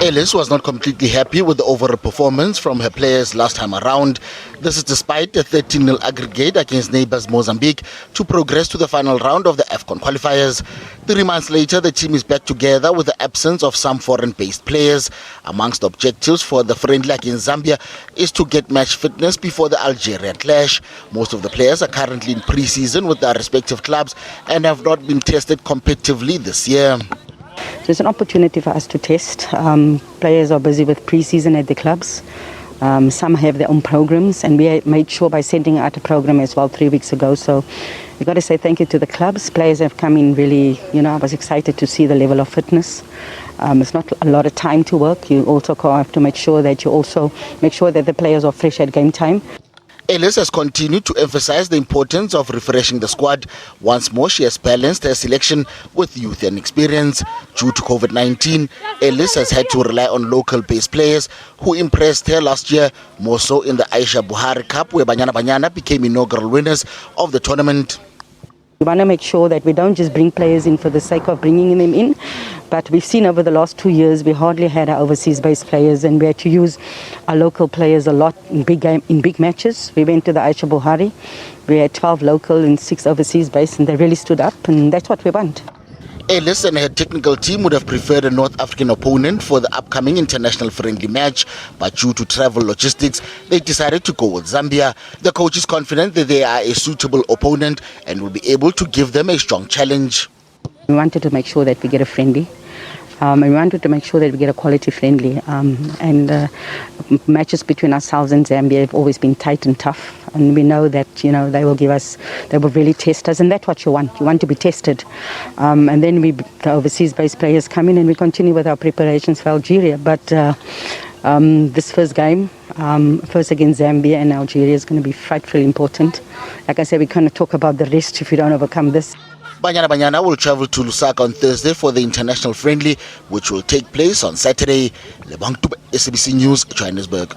Ellis was not completely happy with the overall performance from her players last time around. This is despite a 13-0 aggregate against neighbours Mozambique to progress to the final round of the AFCON qualifiers. 3 months later, the team is back together with the absence of some foreign-based players. Amongst the objectives for the friendly against Zambia is to get match fitness before the Algeria clash. Most of the players are currently in pre-season with their respective clubs and have not been tested competitively this year. So it's an opportunity for us to test. Players are busy with pre-season at the clubs. Some have their own programs, and we made sure by sending out a program as well 3 weeks ago. So we've got to say thank you to the clubs. Players have come in really, I was excited to see the level of fitness. It's not a lot of time to work. You also have to make sure that the players are fresh at game time. Ellis has continued to emphasize the importance of refreshing the squad. Once more, she has balanced her selection with youth and experience. Due to COVID-19, Ellis has had to rely on local-based players who impressed her last year, more so in the Aisha Buhari Cup, where Banyana Banyana became inaugural winners of the tournament. We want to make sure that we don't just bring players in for the sake of bringing them in, but we've seen over the last 2 years we hardly had our overseas-based players, and we had to use our local players a lot in big matches. We went to the Aisha Buhari, we had 12 local and 6 overseas-based, and they really stood up, and that's what we want. Ellis and her technical team would have preferred a North African opponent for the upcoming international friendly match, but due to travel logistics, they decided to go with Zambia. The coach is confident that they are a suitable opponent and will be able to give them a strong challenge. We wanted to make sure that we get a friendly. And we wanted to make sure that we get a quality friendly. Matches between ourselves and Zambia have always been tight and tough. And we know that, they will really test us. And that's what you want. You want to be tested. And then the overseas-based players come in and we continue with our preparations for Algeria. But this first game, first against Zambia and Algeria, is going to be frightfully important. Like I said, we can't talk about the rest if we don't overcome this. Banyana Banyana will travel to Lusaka on Thursday for the international friendly, which will take place on Saturday. SABC News, Johannesburg.